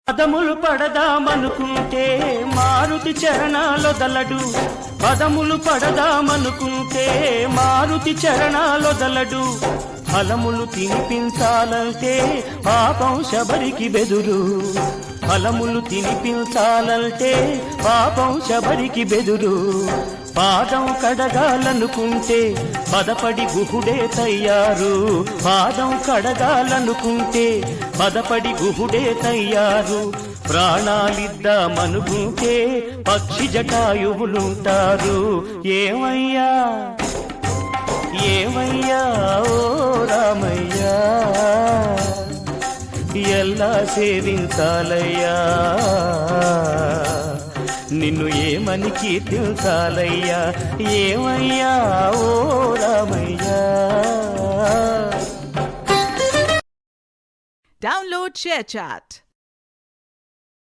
పదములు పడదామనుకుంటే మారుతి చరణాలొదలడు, పదములు పడదామనుకుంటే మారుతి చరణాలొదలడు, ఫలములు తినిపించాలంటే పాపం శబరికి బెదురు, ఫలములు తినిపించాలంటే పాపం శబరికి బెదురు. పాదం కడగాలనుకుంటే పదపడి గుహుడే తయ్యారు, పాదం కడగాలనుకుంటే పదపడి గుహుడే తయ్యారు. ప్రాణాలిద్దామనుకుంటే పక్షి జటాయువులుంటారు. ఏమయ్యా ఏమయ్యా ఓ రామయ్యా, ఎల్లా సేవించాలయ్యా, నిన్ను ఏమని కీర్తించాలయ్యా, ఏమయ్యా ఓ రామయ్యా. Download ShareChat.